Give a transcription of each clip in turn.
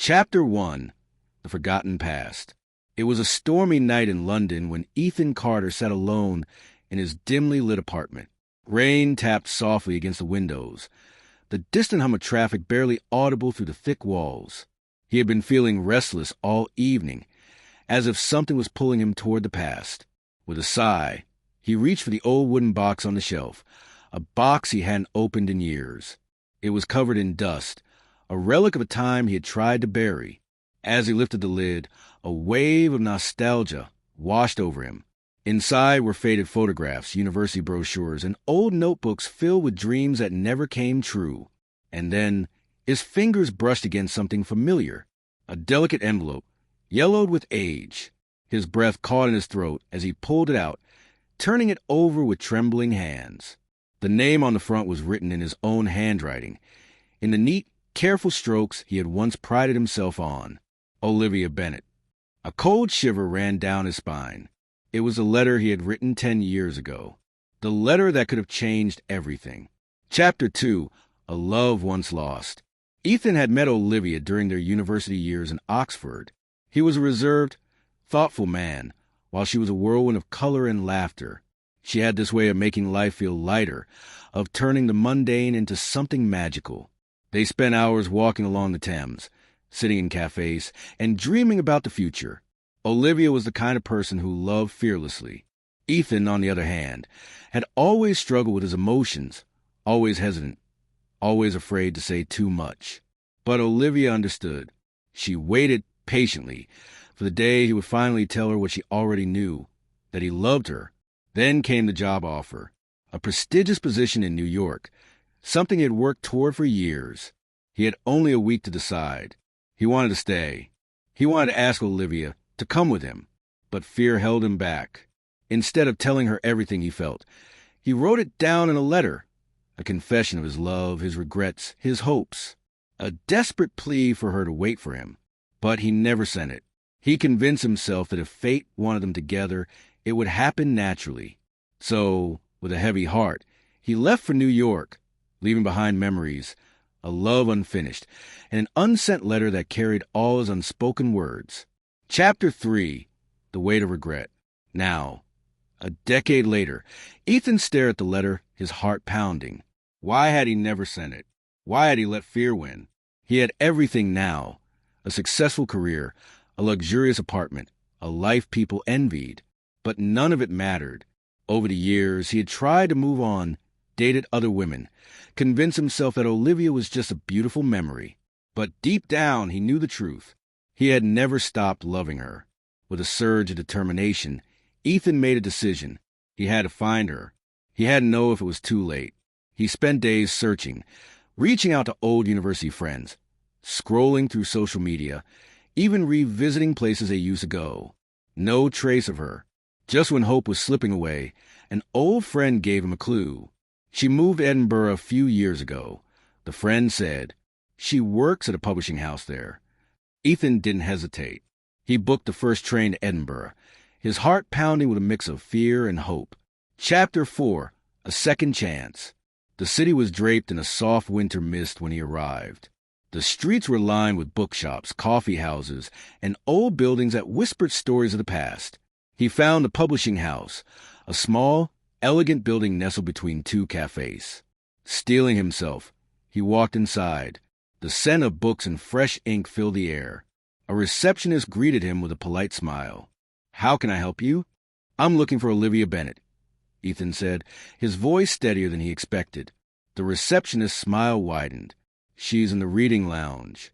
Chapter 1. The Forgotten Past. It was a stormy night in London when Ethan Carter sat alone in his dimly lit apartment. Rain tapped softly against the windows, the distant hum of traffic barely audible through the thick walls. He had been feeling restless all evening, as if something was pulling him toward the past. With a sigh, he reached for the old wooden box on the shelf, a box he hadn't opened in years. It was covered in dust, a relic of a time he had tried to bury. As he lifted the lid, a wave of nostalgia washed over him. Inside were faded photographs, university brochures, and old notebooks filled with dreams that never came true. And then his fingers brushed against something familiar, a delicate envelope, yellowed with age. His breath caught in his throat as he pulled it out, turning it over with trembling hands. The name on the front was written in his own handwriting, in the neat, careful strokes he had once prided himself on. Olivia Bennett. A cold shiver ran down his spine. It was a letter he had written 10 years ago. The letter that could have changed everything. Chapter 2. A Love Once Lost. Ethan had met Olivia during their university years in Oxford. He was a reserved, thoughtful man, while she was a whirlwind of color and laughter. She had this way of making life feel lighter, of turning the mundane into something magical. They spent hours walking along the Thames, sitting in cafes, and dreaming about the future. Olivia was the kind of person who loved fearlessly. Ethan, on the other hand, had always struggled with his emotions, always hesitant, always afraid to say too much. But Olivia understood. She waited patiently for the day he would finally tell her what she already knew, that he loved her. Then came the job offer, a prestigious position in New York, something he had worked toward for years. He had only a week to decide. He wanted to stay. He wanted to ask Olivia to come with him, but fear held him back. Instead of telling her everything he felt, he wrote it down in a letter, a confession of his love, his regrets, his hopes, a desperate plea for her to wait for him. But he never sent it. He convinced himself that if fate wanted them together, it would happen naturally. So, with a heavy heart, he left for New York, leaving behind memories, a love unfinished, and an unsent letter that carried all his unspoken words. Chapter 3. The Weight of Regret. Now, a decade later, Ethan stared at the letter, his heart pounding. Why had he never sent it? Why had he let fear win? He had everything now, a successful career, a luxurious apartment, a life people envied. But none of it mattered. Over the years, he had tried to move on, dated other women, convinced himself that Olivia was just a beautiful memory. But deep down, he knew the truth. He had never stopped loving her. With a surge of determination, Ethan made a decision. He had to find her. He had to know if it was too late. He spent days searching, reaching out to old university friends, scrolling through social media, even revisiting places they used to go. No trace of her. Just when hope was slipping away, an old friend gave him a clue. She moved to Edinburgh a few years ago. The friend said, "She works at a publishing house there." Ethan didn't hesitate. He booked the first train to Edinburgh, his heart pounding with a mix of fear and hope. Chapter 4. A Second Chance. The city was draped in a soft winter mist when he arrived. The streets were lined with bookshops, coffee houses, and old buildings that whispered stories of the past. He found the publishing house, a small, elegant building nestled between two cafes. Steeling himself, he walked inside. The scent of books and fresh ink filled the air. A receptionist greeted him with a polite smile. "How can I help you?" "I'm looking for Olivia Bennett," Ethan said, his voice steadier than he expected. The receptionist's smile widened. "She's in the reading lounge."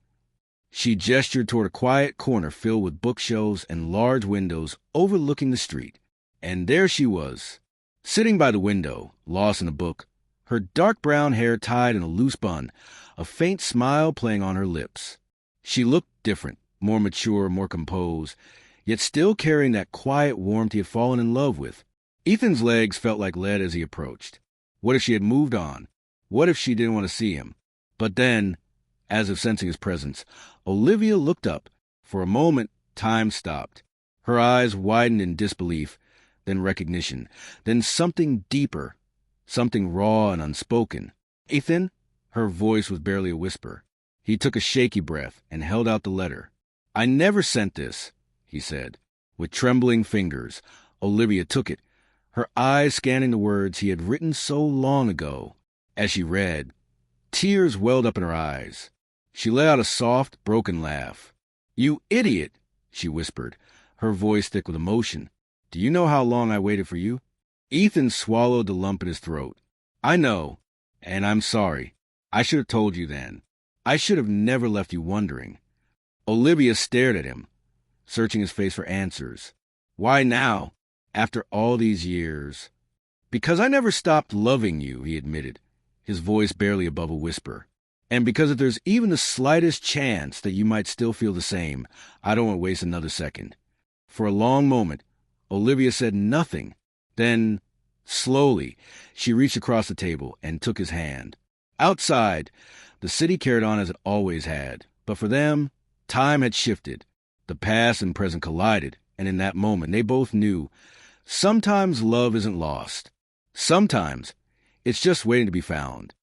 She gestured toward a quiet corner filled with bookshelves and large windows overlooking the street. And there she was, sitting by the window, lost in a book, her dark brown hair tied in a loose bun, a faint smile playing on her lips. She looked different, more mature, more composed, yet still carrying that quiet warmth he had fallen in love with. Ethan's legs felt like lead as he approached. What if she had moved on? What if she didn't want to see him? But then, as if sensing his presence, Olivia looked up. For a moment, time stopped. Her eyes widened in disbelief, then recognition, then something deeper, something raw and unspoken. "Ethan?" Her voice was barely a whisper. He took a shaky breath and held out the letter. "I never sent this," he said. With trembling fingers, Olivia took it, her eyes scanning the words he had written so long ago. As she read, tears welled up in her eyes. She let out a soft, broken laugh. "You idiot," she whispered, her voice thick with emotion. "Do you know how long I waited for you?" Ethan swallowed the lump in his throat. "I know, and I'm sorry. I should have told you then. I should have never left you wondering." Olivia stared at him, searching his face for answers. "Why now, after all these years?" "Because I never stopped loving you," he admitted, his voice barely above a whisper. "And because if there's even the slightest chance that you might still feel the same, I don't want to waste another second." For a long moment, Olivia said nothing. Then, slowly, she reached across the table and took his hand. Outside, the city carried on as it always had, but for them, time had shifted. The past and present collided, and in that moment, they both knew sometimes love isn't lost. Sometimes it's just waiting to be found.